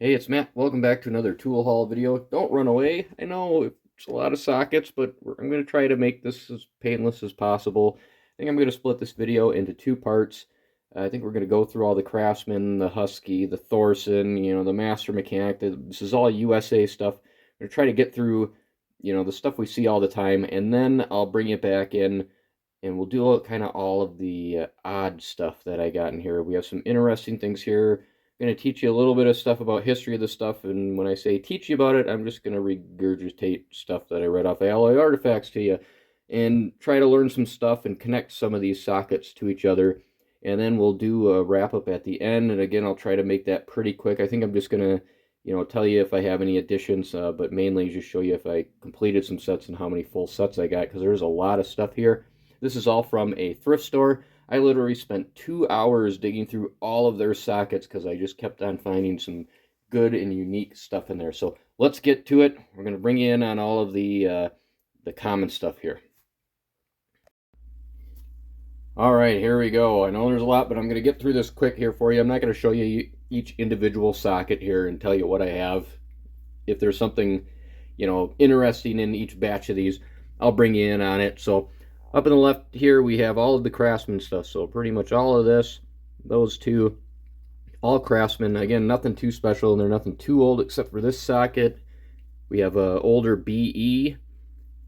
Hey, it's Matt. Welcome back to another tool haul video. Don't run away. I know it's a lot of sockets, but I'm going to try to make this as painless as possible. I think I'm going to split this video into two parts. I think we're going to go through all the Craftsman, the Husky, the Thorson, the Master Mechanic. This is all USA stuff. I'm going to try to get through, the stuff we see all the time, and then I'll bring it back in and we'll do kind of all of the odd stuff that I got in here. We have some interesting things here. I'm going to teach you a little bit of stuff about history of the stuff, and when I say teach you about it, I'm just going to regurgitate stuff that I read off Alloy Artifacts to you and try to learn some stuff and connect some of these sockets to each other. And then we'll do a wrap up at the end, and again, I'll try to make that pretty quick. I think I'm just going to tell you if I have any additions, but mainly just show you if I completed some sets and how many full sets I got, because there's a lot of stuff here. This is all from a thrift store. I literally spent 2 hours digging through all of their sockets because I just kept on finding some good and unique stuff in there. So let's get to it. We're going to bring you in on all of the common stuff here. All right, here we go. I know there's a lot, but I'm going to get through this quick here for you. I'm not going to show you each individual socket here and tell you what I have. If there's something, interesting in each batch of these, I'll bring you in on it. So up in the left here, we have all of the Craftsman stuff. So pretty much all of this, those two, all Craftsman. Again, nothing too special, and they're nothing too old except for this socket. We have a older BE,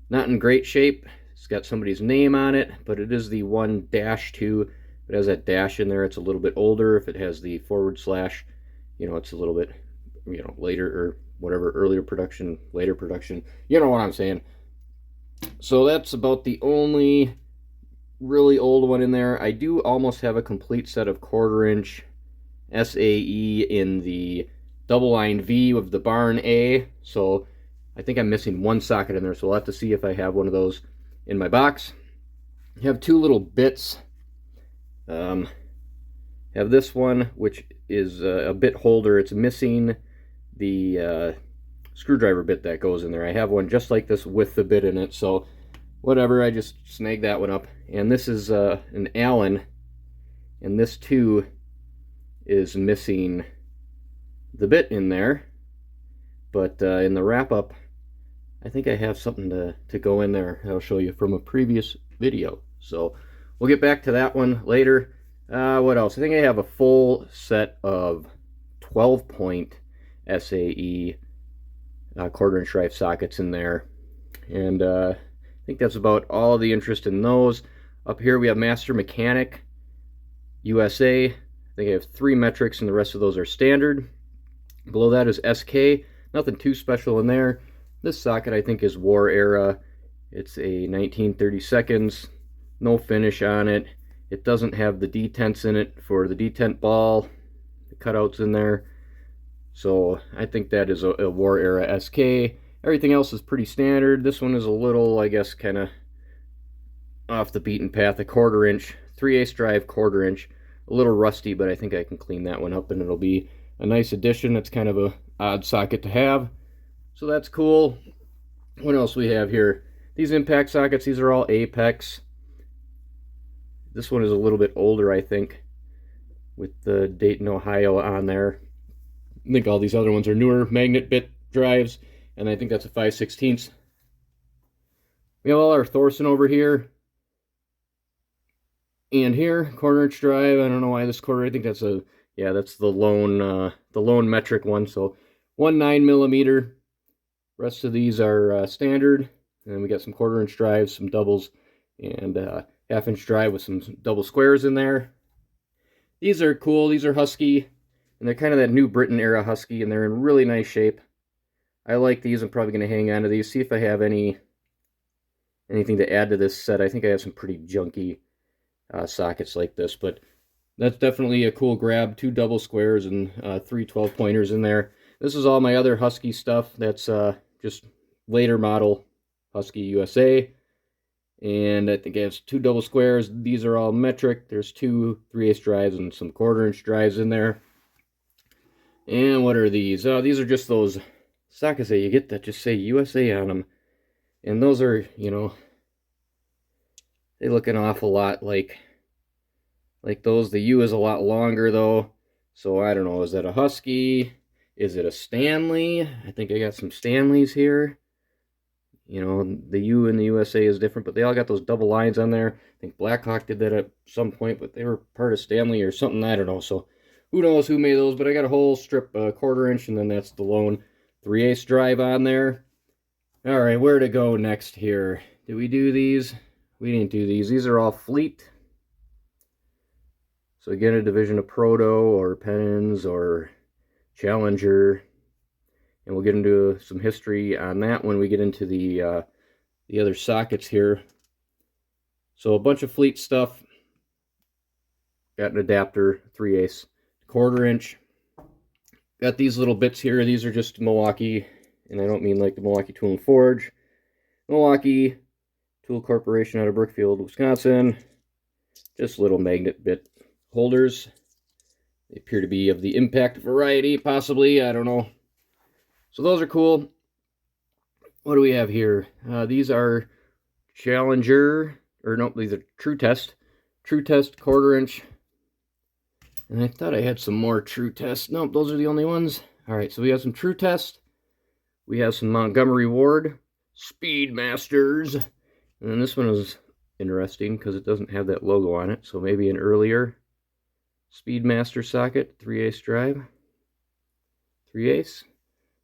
not in great shape. It's got somebody's name on it, but it is the 1-2. It has that dash in there. It's a little bit older. If it has the forward slash, it's a little bit, later or whatever, earlier production, later production. You know what I'm saying. So that's about the only really old one in there. I do almost have a complete set of 1/4-inch SAE in the double line V of the barn A. So I think I'm missing one socket in there. So I'll have to see if I have one of those in my box. I have two little bits. Have this one, which is a bit holder. It's missing the screwdriver bit that goes in there. I have one just like this with the bit in it, so whatever, I just snagged that one up. And this is an Allen, and this too is missing the bit in there, but in the wrap up I think I have something to go in there. I'll show you from a previous video, so we'll get back to that one later. What else? I think I have a full set of 12-point SAE 1/4-inch drive sockets in there, and I think that's about all of the interest in those. Up here we have Master Mechanic USA. I think I have 3 metrics, and the rest of those are standard. Below that is SK. Nothing too special in there. This socket I think is war era. It's a 1932, no finish on it. It doesn't have the detents in it for the detent ball, the cutouts in there. So I think that is a war era SK. Everything else is pretty standard. This one is a little, I guess, kind of off the beaten path. A 1/4-inch, 3/8 drive 1/4-inch. A little rusty, but I think I can clean that one up and it'll be a nice addition. It's kind of a odd socket to have, so that's cool. What else we have here? These impact sockets, these are all Apex. This one is a little bit older, I think, with the Dayton, Ohio on there. I think all these other ones are newer magnet bit drives, and I think that's a 5/16. We have all our Thorson over here. And here, 1/4-inch drive. I don't know why this quarter. I think that's that's the lone metric one. So 1/9mm. Rest of these are standard. And we got some 1/4-inch drives, some doubles, and 1/2-inch drive with some double squares in there. These are cool. These are Husky, and they're kind of that New Britain era Husky, and they're in really nice shape. I like these. I'm probably going to hang on to these. See if I have anything to add to this set. I think I have some pretty junky sockets like this, but that's definitely a cool grab. 2 double squares and 3 12-pointers in there. This is all my other Husky stuff. That's just later model Husky USA, and I think it has 2 double squares. These are all metric. There's 2 3/8 drives and some 1/4-inch drives in there. And what are these? These are just those sockets that you get that just say USA on them, and those are, they look an awful lot like those. The U is a lot longer though, so I don't know, is that a Husky? Is it a Stanley? I think I got some Stanleys here. You know, the U in the USA is different, but they all got those double lines on there. I think Blackhawk did that at some point, but they were part of Stanley or something, I don't know. So who knows who made those, but I got a whole strip, 1/4 inch, and then that's the lone 3/8 drive on there. All right, where to go next here? Did we do these? We didn't do these. These are all Fleet. So again, a division of Proto or Penens or Challenger. And we'll get into some history on that when we get into the other sockets here. So a bunch of Fleet stuff. Got an adapter, 3/8, 1/4 inch. Got these little bits here. These are just Milwaukee, and I don't mean like the Milwaukee Tool and Forge. Milwaukee Tool Corporation out of Brookfield, Wisconsin. Just little magnet bit holders. They appear to be of the impact variety, possibly. I don't know. So those are cool. What do we have here? These are Challenger, or no, these are True Test. True Test 1/4 inch. And I thought I had some more True Test. Nope, those are the only ones. All right, so we have some True Test. We have some Montgomery Ward Speedmasters. And then this one is interesting because it doesn't have that logo on it. So maybe an earlier Speedmaster socket, 3/8 drive. 3/8.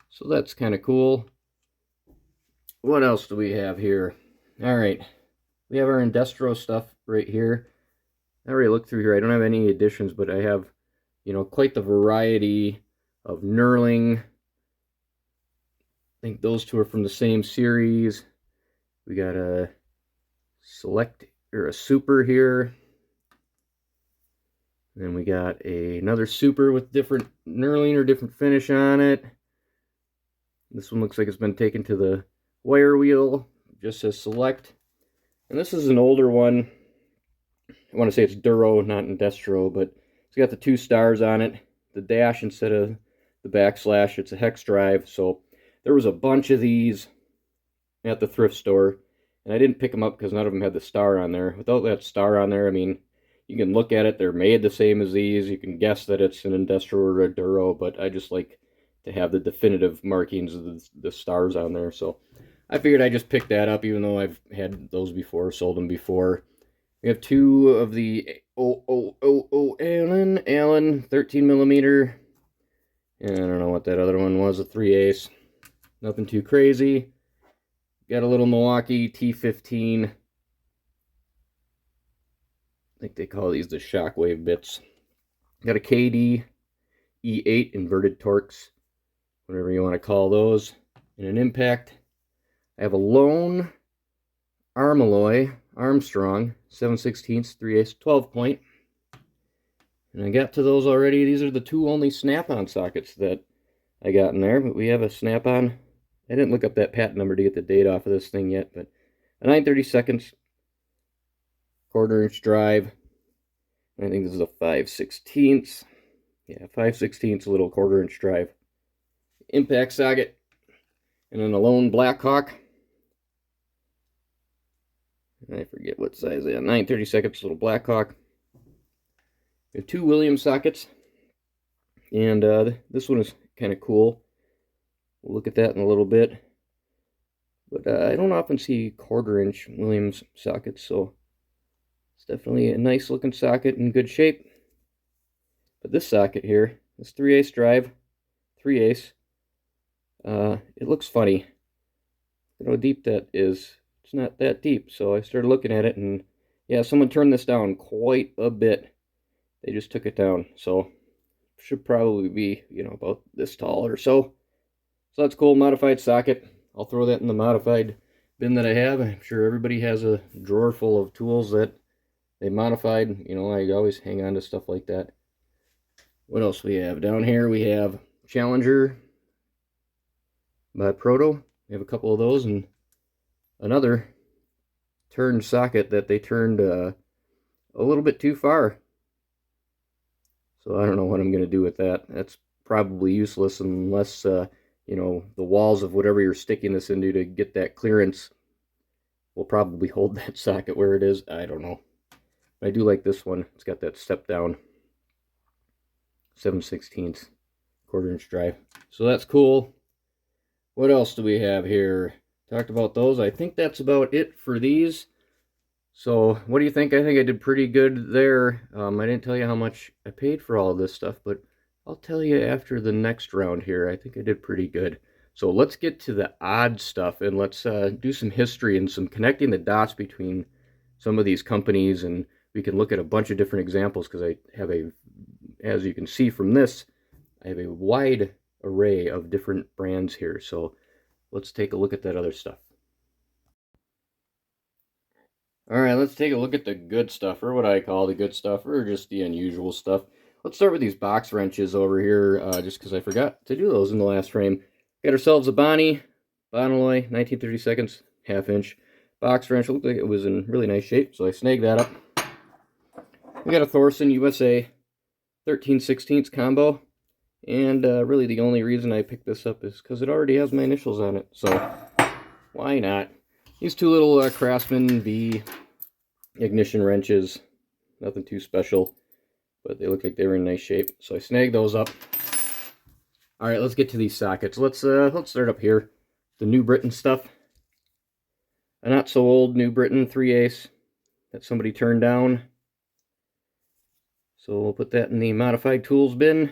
So that's kind of cool. What else do we have here? All right, we have our Industro stuff right here. I already looked through here. I don't have any additions, but I have, you know, quite the variety of knurling. I think those two are from the same series. We got a Select or a Super here. Then we got another Super with different knurling or different finish on it. This one looks like it's been taken to the wire wheel. Just says Select. And this is an older one. I want to say it's Duro, not Industro, but it's got the 2 stars on it. The dash instead of the backslash. It's a hex drive. So there was a bunch of these at the thrift store. And I didn't pick them up because none of them had the star on there. Without that star on there, I mean, you can look at it. They're made the same as these. You can guess that it's an Industro or a Duro, but I just like to have the definitive markings of the stars on there. So I figured I'd just pick that up, even though I've had those before, sold them before. We have 2 of the Allen 13 millimeter. And I don't know what that other one was, a 3/8. Nothing too crazy. Got a little Milwaukee T15. I think they call these the Shockwave bits. Got a KD E8 inverted Torx, whatever you want to call those, and an Impact. I have a lone Armalloy Armstrong 7/16, 3/8, 12 point. And I got to those already. These are the 2 only snap-on sockets that I got in there, but we have a snap-on. I didn't look up that patent number to get the date off of this thing yet, but a 9/32, 1/4 inch drive. I think this is a 5/16. Yeah, 5/16, a little 1/4 inch drive. Impact socket. And then a lone Blackhawk. I forget what size they are. 9/32, little Blackhawk. We have 2 Williams sockets. And this one is kind of cool. We'll look at that in a little bit. But I don't often see 1/4 inch Williams sockets, so it's definitely a nice looking socket in good shape. But this socket here, this 3/8 drive, 3/8, it looks funny. You know how deep that is. It's not that deep, so I started looking at it, and yeah, someone turned this down quite a bit. They just took it down, so should probably be, you know, about this tall or so. So that's cool. Modified socket. I'll throw that in the modified bin that I have. I'm sure everybody has a drawer full of tools that they modified. You know, I always hang on to stuff like that. What else we have? Down here we have Challenger by Proto. We have a couple of those, and another turned socket that they turned a little bit too far. So I don't know what I'm going to do with that. That's probably useless unless, you know, the walls of whatever you're sticking this into to get that clearance will probably hold that socket where it is. I don't know. I do like this one. It's got that step down 7/16. 1/4" drive. So that's cool. What else do we have here? Talked about those. I think that's about it for these. So what do you think? I think I did pretty good there. I didn't tell you how much I paid for all of this stuff, but I'll tell you after the next round here. I think I did pretty good. So let's get to the odd stuff, and let's do some history and some connecting the dots between some of these companies, and we can look at a bunch of different examples, because I have as you can see from this, I have a wide array of different brands here. So let's take a look at that other stuff. All right, let's take a look at the good stuff, or what I call the good stuff, or just the unusual stuff. Let's start with these box wrenches over here, just because I forgot to do those in the last frame. Got ourselves a Bonney, Bonney 1932 1/2" box wrench. It looked like it was in really nice shape, so I snagged that up. We got a Thorson USA 13/16 combo, and really the only reason I picked this up is because it already has my initials on it, so why not? These two little Craftsman V ignition wrenches, nothing too special, but they look like they were in nice shape, so I snagged those up. All right, let's get to these sockets. Let's start up here. The New Britain stuff. A not so old New Britain 3/8 that somebody turned down. So we'll put that in the modified tools bin.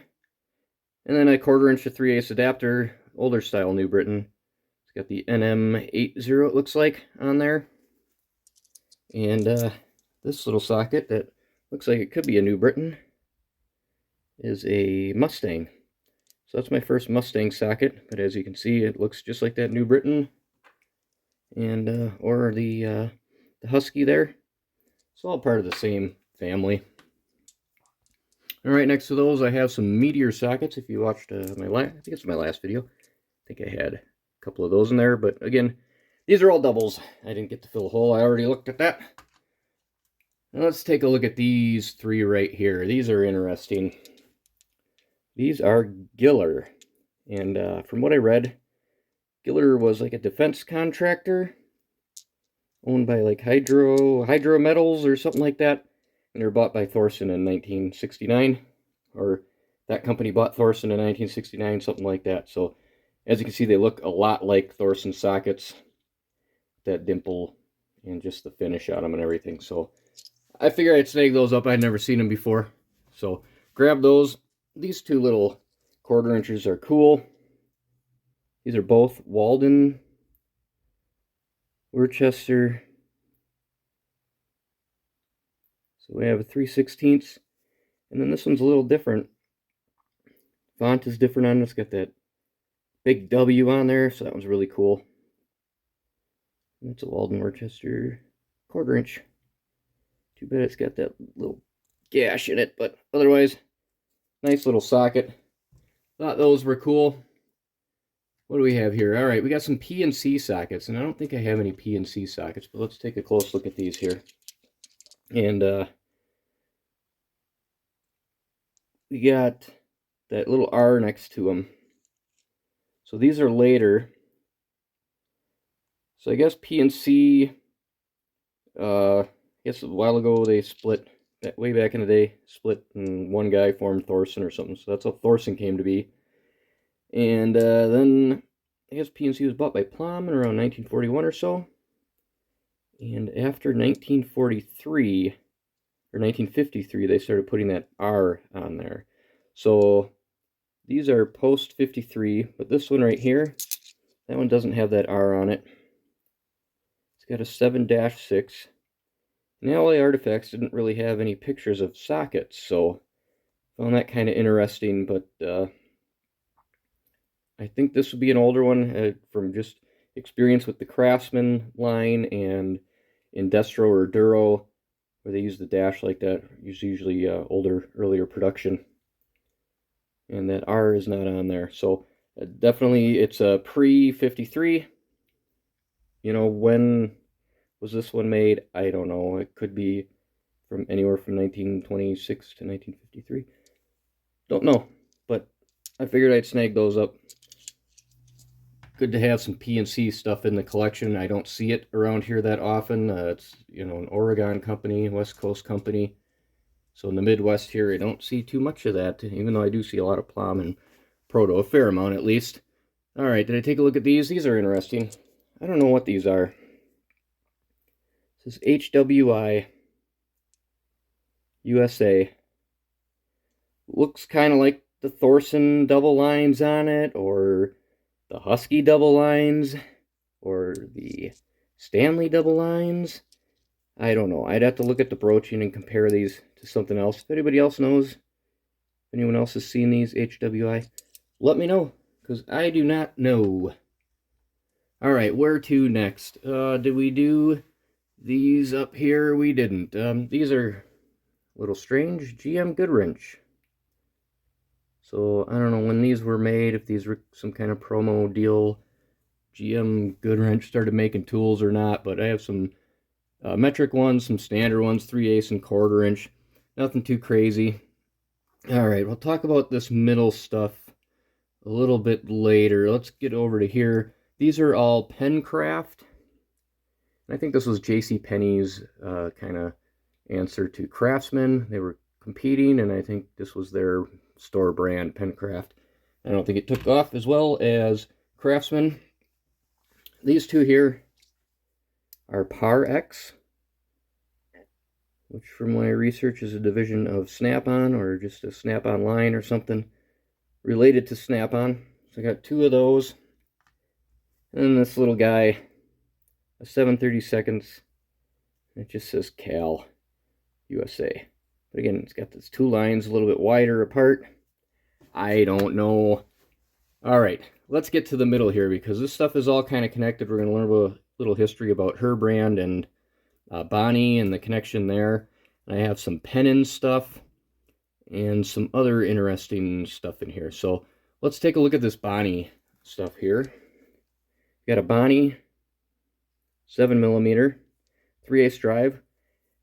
And then a 1/4" to 3/8 adapter, older style New Britain. It's got the NM80, it looks like, on there. And this little socket that looks like it could be a New Britain is a Mustang. So that's my first Mustang socket, but as you can see, it looks just like that New Britain, and or the Husky there. It's all part of the same family. All right, next to those, I have some Meteor sockets. If you watched I think it's my last video. I think I had a couple of those in there, but again, these are all doubles. I didn't get to fill a hole. I already looked at that. Now let's take a look at these three right here. These are interesting. These are Giller, and from what I read, Giller was like a defense contractor owned by like Hydro Metals or something like that, and they were bought by Thorson in 1969, or that company bought Thorson in 1969, something like that. So as you can see, they look a lot like Thorson sockets, that dimple and just the finish on them and everything. So I figured I'd snag those up. I'd never seen them before, so grab those. These two little 1/4" are cool. These are both Walden, Worcester. So we have a 3/16, and then this one's a little different. Font is different on it. It's got that big W on there, so that one's really cool. And it's a Walden Worcester 1/4". Too bad it's got that little gash in it, but otherwise, nice little socket. Thought those were cool. What do we have here? All right, we got some PNC sockets, and I don't think I have any PNC sockets, but let's take a close look at these here. And we got that little R next to them. So these are later. So I guess PNC, I guess a while ago they split, way back in the day, split, and one guy formed Thorson or something. So that's how Thorson came to be. And then I guess PNC was bought by Plum in around 1941 or so. And after 1943 or 1953, they started putting that R on there. So these are post 53, but this one right here, that one doesn't have that R on it. It's got a 7-6. And the LA Artifacts didn't really have any pictures of sockets, so I found that kind of interesting, but I think this would be an older one from just experience with the Craftsman line and Industro or Duro, where they use the dash like that. Usually older, earlier production. And that R is not on there. So definitely it's a pre-53. You know, when was this one made? I don't know. It could be from anywhere from 1926 to 1953. Don't know. But I figured I'd snag those up. Good to have some PNC stuff in the collection. I don't see it around here that often. It's, you know, an Oregon company, West Coast company. So in the Midwest here, I don't see too much of that, even though I do see a lot of Plum and proto, a fair amount at least. All right, did I take a look at these? These are interesting. I don't know what these are. This is HWI USA. Looks kind of like the Thorson double lines on it, or the Husky double lines, or the Stanley double lines. I don't know. I'd have to look at the broaching and compare these to something else. If anybody else knows, if anyone else has seen these HWI, let me know, because I do not know. All right, where to next? Did we do these up here? We didn't. These are a little strange. GM Goodwrench. So I don't know when these were made, if these were some kind of promo deal. GM Goodwrench started making tools or not, but I have some metric ones, some standard ones, 3/8 and 1/4 inch. Nothing too crazy. All right, we'll talk about this middle stuff a little bit later. Let's get over to here. These are all Pencraft. I think this was JCPenney's kind of answer to Craftsman. They were competing, and I think this was their store brand, Pencraft. I don't think it took off as well as Craftsman. These two here are Par X, which from my research is a division of Snap-on, or just a Snap-on line or something related to Snap-on. So I got two of those. And then this little guy, a 7/32. It just says Cal USA. But again, it's got these two lines a little bit wider apart. I don't know. All right, let's get to the middle here, because this stuff is all kind of connected. We're going to learn a little history about her brand and Bonney and the connection there. And I have some Penens stuff and some other interesting stuff in here. So let's take a look at this Bonney stuff here. Got a Bonney 7mm 3/8 drive,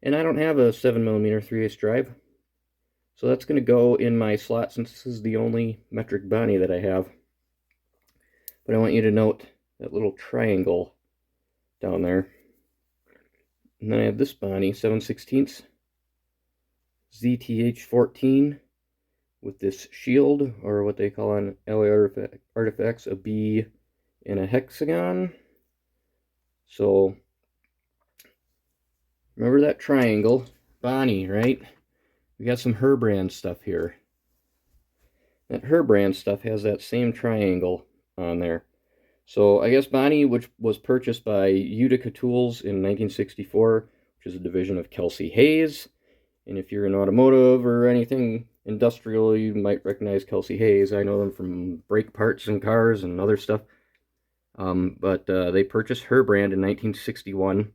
and I don't have a 7mm 3/8 drive, so that's going to go in my slot since this is the only metric Bonney that I have. But I want you to note that little triangle down there. And then I have this Bonney 7/16 ZTH14 with this shield, or what they call on LA Artifacts, a B in a hexagon. So remember that triangle, Bonney, right? We got some her brand stuff here. That her brand stuff has that same triangle on there. So I guess Bonney, which was purchased by Utica Tools in 1964, which is a division of Kelsey Hayes. And if you're in automotive or anything industrial, you might recognize Kelsey Hayes. I know them from brake parts and cars and other stuff. But they purchased her brand in 1961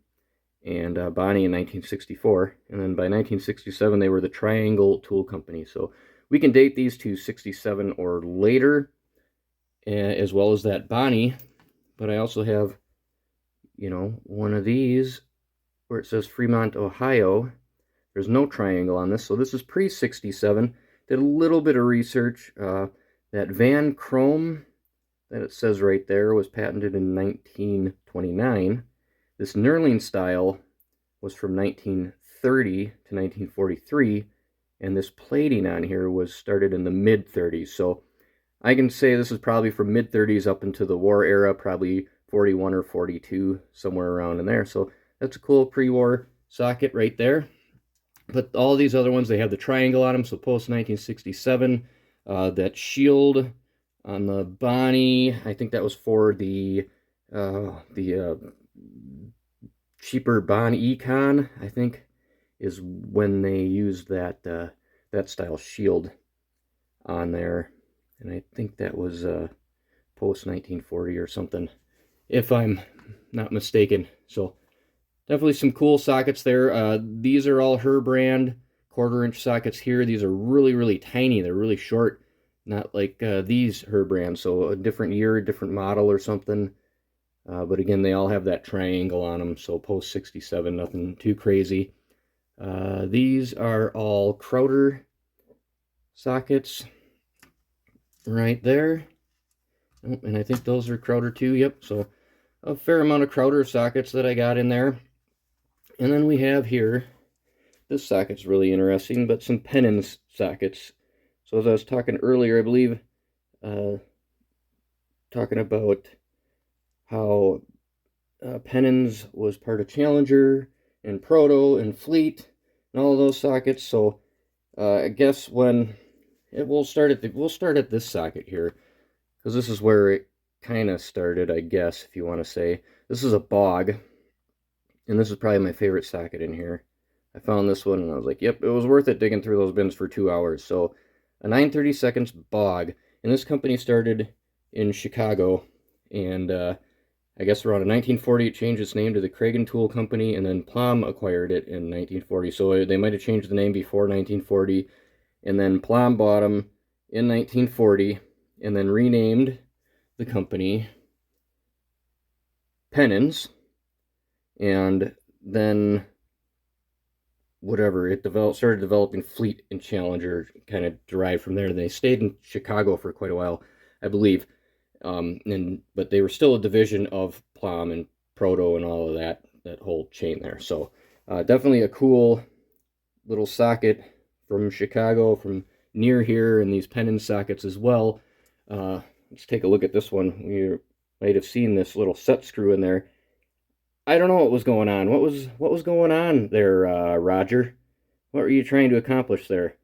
and Bonney in 1964. And then by 1967, they were the Triangle Tool Company. So we can date these to 67 or later, as well as that Bonney. But I also have, you know, one of these where it says Fremont, Ohio. There's no triangle on this, so this is pre-67. Did a little bit of research. That Van Chrome that it says right there was patented in 1929. This knurling style was from 1930 to 1943, and this plating on here was started in the mid-30s. So I can say this is probably from mid-30s up into the war era, probably 41 or 42, somewhere around in there. So that's a cool pre-war socket right there. But all these other ones, they have the triangle on them, so post-1967. That shield on the Bonney, I think that was for the cheaper Bonney Econ, I think, is when they used that that style shield on there. And I think that was post-1940 or something, if I'm not mistaken. So definitely some cool sockets there. These are all her brand 1/4 inch sockets here. These are really, really tiny. They're really short, not like these her brand. So a different year, a different model or something. But again, they all have that triangle on them. So post 67, nothing too crazy. These are all Crowder sockets right there. Oh, and I think those are Crowder too. Yep. So a fair amount of Crowder sockets that I got in there. And then we have here, this socket's really interesting, but some Penens sockets. So as I was talking earlier, I believe uh, talking about how Penens was part of Challenger and Proto and Fleet and all of those sockets. So I guess we'll start at this socket here, because this is where it kind of started, I guess, if you want to say. This is a BOG, and this is probably my favorite socket in here. I found this one and I was like, yep, it was worth it digging through those bins for 2 hours. So a 9/32 BOG, and this company started in Chicago, and I guess around 1940 it changed its name to the Craig and Tool Company, and then Plum acquired it in 1940. So they might have changed the name before 1940, and then Plum bought them in 1940, and then renamed the company Penens, and then whatever, it started developing Fleet and Challenger, kind of derived from there. They stayed in Chicago for quite a while, I believe. But they were still a division of Plum and Proto and all of that whole chain there. So definitely a cool little socket from Chicago, from near here, and these Penens sockets as well. Let's take a look at this one. You might have seen this little set screw in there. I don't know what was going on. What was going on there, Roger? What were you trying to accomplish there?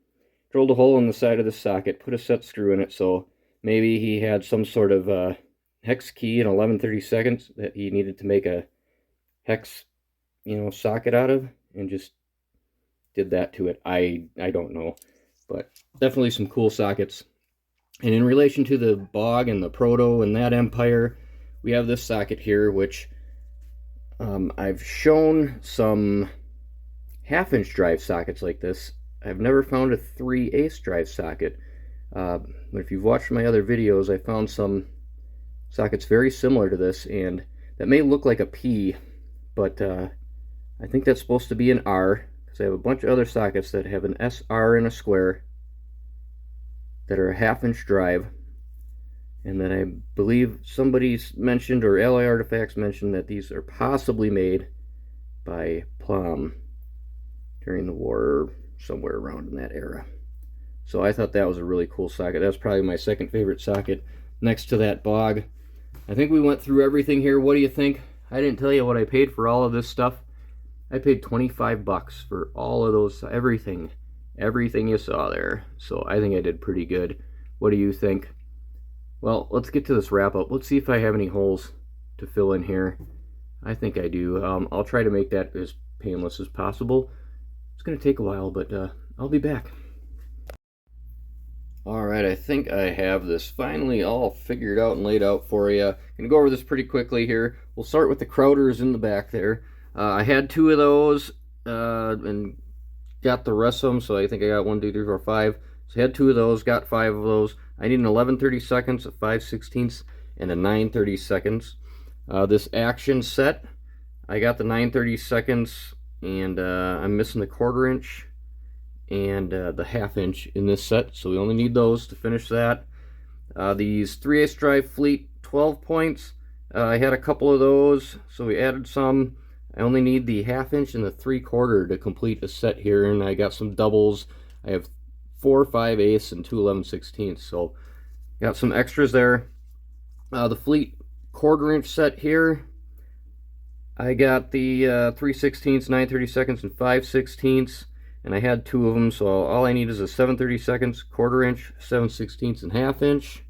Drilled a hole in the side of the socket, put a set screw in it, so maybe he had some sort of hex key in 11/32 that he needed to make a hex, socket out of, and just did that to it. I don't know, but definitely some cool sockets. And in relation to the BOG and the Proto and that empire, we have this socket here, which I've shown some half-inch drive sockets like this. I've never found a 3/8 drive socket. But if you've watched my other videos, I found some sockets very similar to this, and that may look like a P, but I think that's supposed to be an R, because I have a bunch of other sockets that have an SR and a square that are a half-inch drive, and then I believe somebody's mentioned, or Ally Artifacts mentioned, that these are possibly made by Plum during the war, somewhere around in that era. So I thought that was a really cool socket. That's probably my second favorite socket next to that BOG. I think we went through everything here. What do you think? I didn't tell you what I paid for all of this stuff. I paid 25 bucks for all of those, everything you saw there. So I think I did pretty good. What do you think? Well, let's get to this wrap up. Let's see if I have any holes to fill in here. I think I do. I'll try to make that as painless as possible. It's going to take a while, but I'll be back. Alright, I think I have this finally all figured out and laid out for you. I'm going to go over this pretty quickly here. We'll start with the Crowders in the back there. I had 2 of those and got the rest of them, so I think I got 1, 2, 3, 4, 5. So I had 2 of those, got 5 of those. I need an 11/32, a 5/16, and a 9/32. This action set, I got the 9/32, and I'm missing the 1/4 inch and the 1/2 inch in this set, so we only need those to finish that. These 3/8 drive Fleet 12 points, I had a couple of those, so we added some. I only need the 1/2 inch and the 3/4 to complete a set here, and I got some doubles. I have 4 5/8 and 2 11/16, so got some extras there. The Fleet 1/4 inch set here, I got the 3/16, 9/32, and 5/16, and I had 2 of them, so all I need is a 7/32, 1/4 inch, 7/16, and 1/2 inch.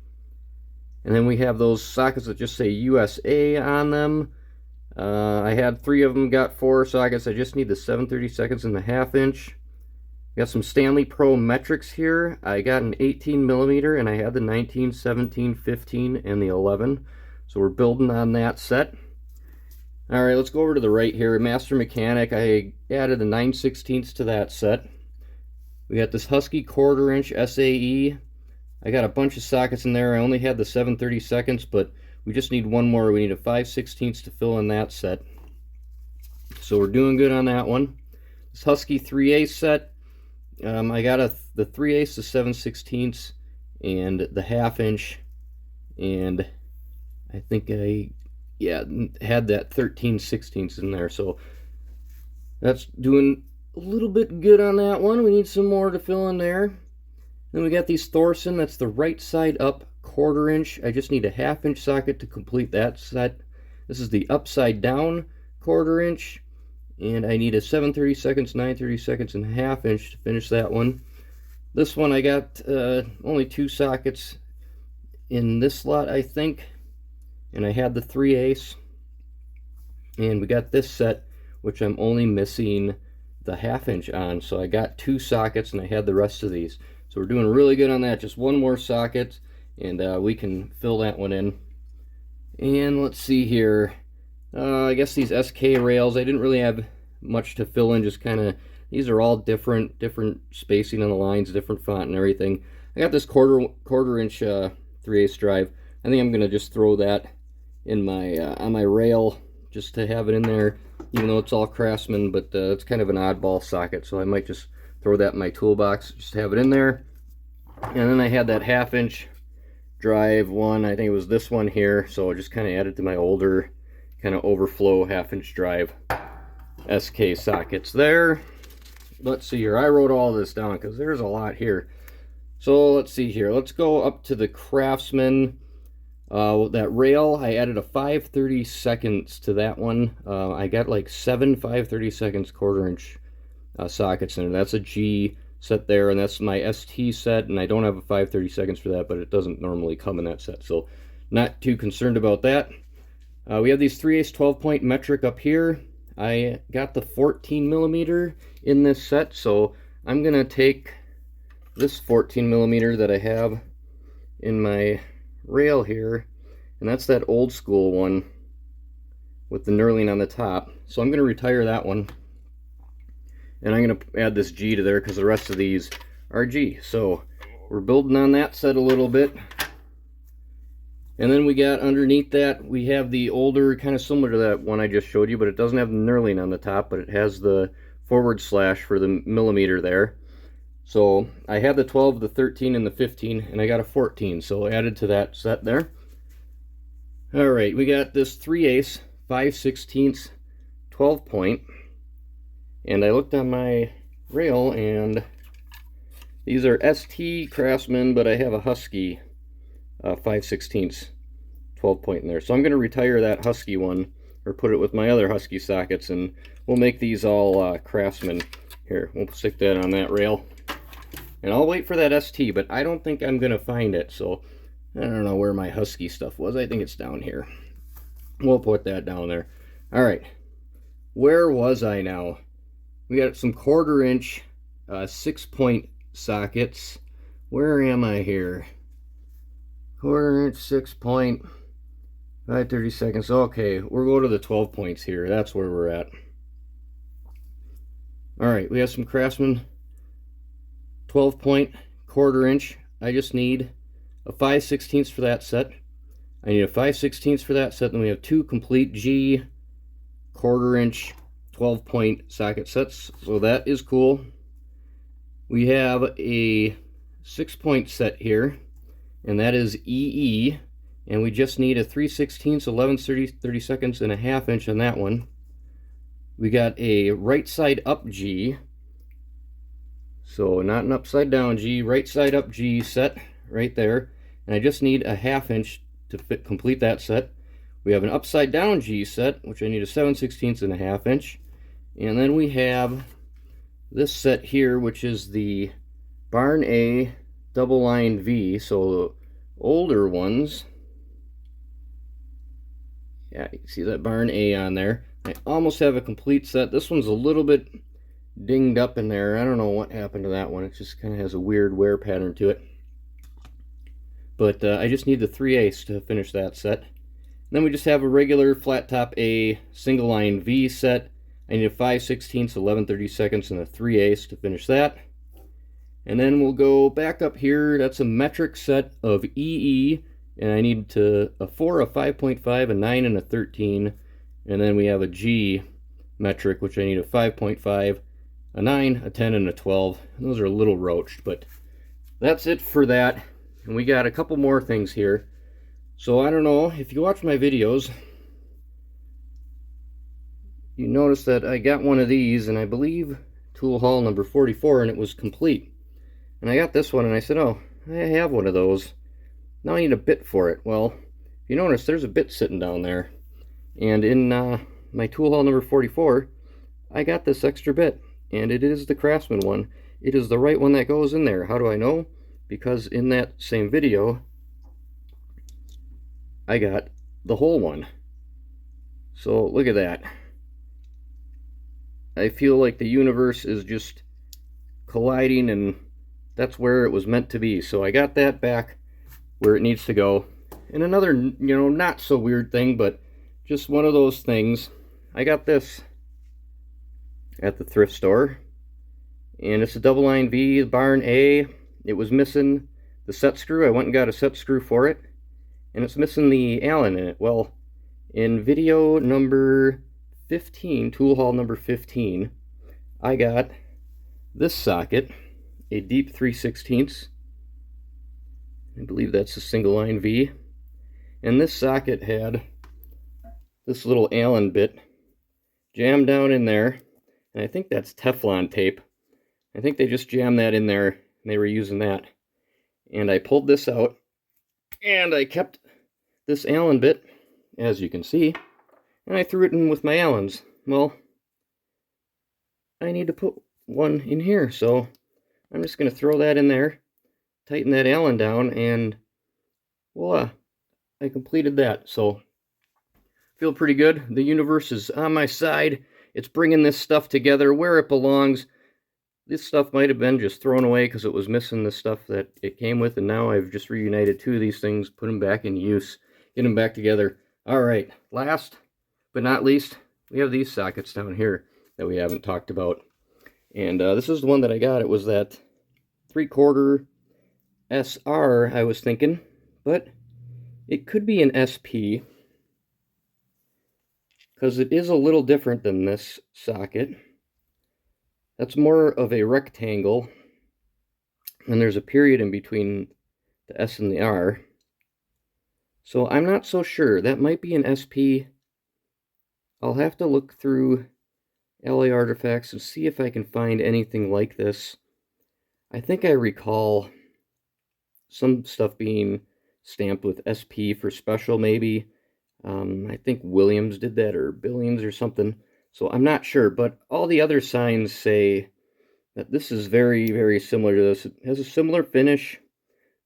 And then we have those sockets that just say USA on them. I had 3 of them, got 4 sockets. I just need the 7/32 and the 1/2 inch. Got some Stanley Pro metrics here. I got an 18mm, and I had the 19, 17, 15, and the 11. So we're building on that set. Alright, let's go over to the right here. Master Mechanic, I added a 9/16 to that set. We got this Husky 1/4 inch SAE. I got a bunch of sockets in there. I only had the 7/32, but we just need 1 more. We need a 5/16 to fill in that set. So we're doing good on that one. This Husky 3/8 set, I got the 3/8, the 7/16, and the 1/2 inch, and I think I had that 13/16 in there, so that's doing a little bit good on that one. We need some more to fill in there. Then we got these Thorson, that's the right side up 1/4 inch. I just need a 1/2 inch socket to complete that set. This is the upside down 1/4 inch, and I need a 7/32, 9/32, and 1/2 inch to finish that one. This one I got only 2 sockets in this slot, I think, and I had the 3/8, and we got this set, which I'm only missing the 1/2 inch on, so I got 2 sockets and I had the rest of these. So we're doing really good on that. Just one more socket and we can fill that one in. And let's see here, I guess these SK rails, I didn't really have much to fill in, just kind of, these are all different spacing on the lines, different font and everything. I got this quarter inch 3/8 drive. I think I'm gonna just throw that in my on my rail just to have it in there, even though it's all Craftsman, but it's kind of an oddball socket, so I might just throw that in my toolbox, just have it in there. And then I had that 1/2 inch drive one, I think it was this one here, so I just kind of added to my older kind of overflow 1/2 inch drive SK sockets there. Let's see here, I wrote all this down because there's a lot here. So let's see here, let's go up to the Craftsman. That rail, I added a 5/32 to that one. I got like 7 5/32 1/4 inch sockets in it. That's a G set there, and that's my ST set, and I don't have a 5/32 for that, but it doesn't normally come in that set, so not too concerned about that. We have these 3/8 12-point metric up here. I got the 14mm in this set, so I'm gonna take this 14mm that I have in my rail here, and that's that old school one with the knurling on the top. So I'm going to retire that one, and I'm going to add this G to there because the rest of these are G. So we're building on that set a little bit. And then we got underneath that, we have the older, kind of similar to that one I just showed you, but it doesn't have the knurling on the top, but it has the forward slash for the millimeter there. So I have the 12, the 13, and the 15, and I got a 14, so added to that set there. All right, we got this 3/8, 5/16, 12-point, and I looked on my rail, and these are ST Craftsman, but I have a Husky 5/16 12-point in there. So I'm going to retire that Husky one, or put it with my other Husky sockets, and we'll make these all Craftsman. Here, we'll stick that on that rail. And I'll wait for that ST, but I don't think I'm going to find it, so I don't know where my Husky stuff was. I think it's down here. We'll put that down there. All right, where was I now? We got some 1/4 inch 6-point sockets. Where am I here? 1/4 inch 6-point, 5/32. Okay, we'll go to the 12 points here. That's where we're at. All right, we have some Craftsman 12-point 1/4 inch. I just need a 5/16 for that set. I need a 5/16 for that set. Then we have 2 complete G 1/4 inch 12-point socket sets. So that is cool. We have a 6-point set here, and that is EE. And we just need a 3/16, 11/32, and a 1/2 inch on that one. We got a right side up G. So not an upside down G, right side up G set right there. And I just need a 1/2 inch to complete that set. We have an upside down G set, which I need a 7/16 and a 1/2 inch. And then we have this set here, which is the Barn A double line V. So the older ones. Yeah, you can see that Barn A on there. I almost have a complete set. This one's a little bit dinged up in there. I don't know what happened to that one. It just kind of has a weird wear pattern to it. But I just need the 3/8 to finish that set. And then we just have a regular flat top A single line V set. I need a 5/16, 11/32, and a 3/8 to finish that. And then we'll go back up here. That's a metric set of EE, and I need a 4, a 5.5, a 9, and a 13. And then we have a G metric, which I need a 5.5, a 9, a 10, and a 12. And those are a little roached, but that's it for that. And we got a couple more things here. So I don't know, if you watch my videos, you notice that I got one of these, and I believe tool haul number 44, and it was complete. And I got this one, and I said, oh, I have one of those. Now I need a bit for it. Well, if you notice, there's a bit sitting down there. And in my tool haul number 44, I got this extra bit. And it is the Craftsman one. It is the right one that goes in there. How do I know? Because in that same video, I got the whole one. So look at that. I feel like the universe is just colliding, and that's where it was meant to be. So I got that back where it needs to go. And another, not so weird thing, but just one of those things. I got this at the thrift store, and it's a double line V, barn A. It was missing the set screw. I went and got a set screw for it, and it's missing the Allen in it. Well, in video number 15, tool haul number 15, I got this socket, a deep 3/16. I believe that's a single line V. And this socket had this little Allen bit jammed down in there. And I think that's Teflon tape. I think they just jammed that in there, and they were using that. And I pulled this out, and I kept this Allen bit, as you can see, and I threw it in with my Allens. Well, I need to put one in here, so I'm just going to throw that in there, tighten that Allen down, and voila, I completed that. So feel pretty good. The universe is on my side. It's bringing this stuff together where it belongs. This stuff might have been just thrown away because it was missing the stuff that it came with, and now I've just reunited two of these things, put them back in use, get them back together. All right, last but not least, we have these sockets down here that we haven't talked about. And this is the one that I got. It was that 3/4 SR, I was thinking, but it could be an SP, because it is a little different than this socket. That's more of a rectangle, and there's a period in between the S and the R. So I'm not so sure. That might be an SP. I'll have to look through LA artifacts and see if I can find anything like this. I think I recall some stuff being stamped with SP for special, maybe. I think Williams did that, or Billings or something. So I'm not sure, but all the other signs say that this is very, very similar to this. It has a similar finish.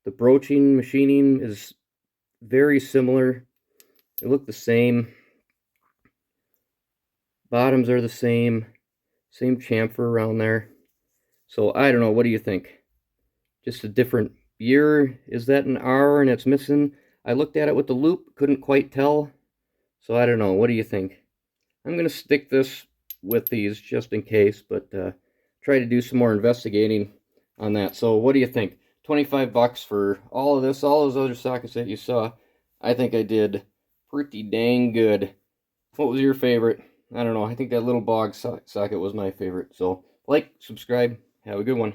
The broaching, machining is very similar. They look the same. Bottoms are the same chamfer around there. So I don't know, what do you think? Just a different year? Is that an R and it's missing? I looked at it with the loop, couldn't quite tell. So I don't know, what do you think? I'm going to stick this with these just in case, but try to do some more investigating on that. So what do you think? 25 bucks for all of this, all those other sockets that you saw. I think I did pretty dang good. What was your favorite? I don't know. I think that little BOG socket was my favorite. So like, subscribe. Have a good one.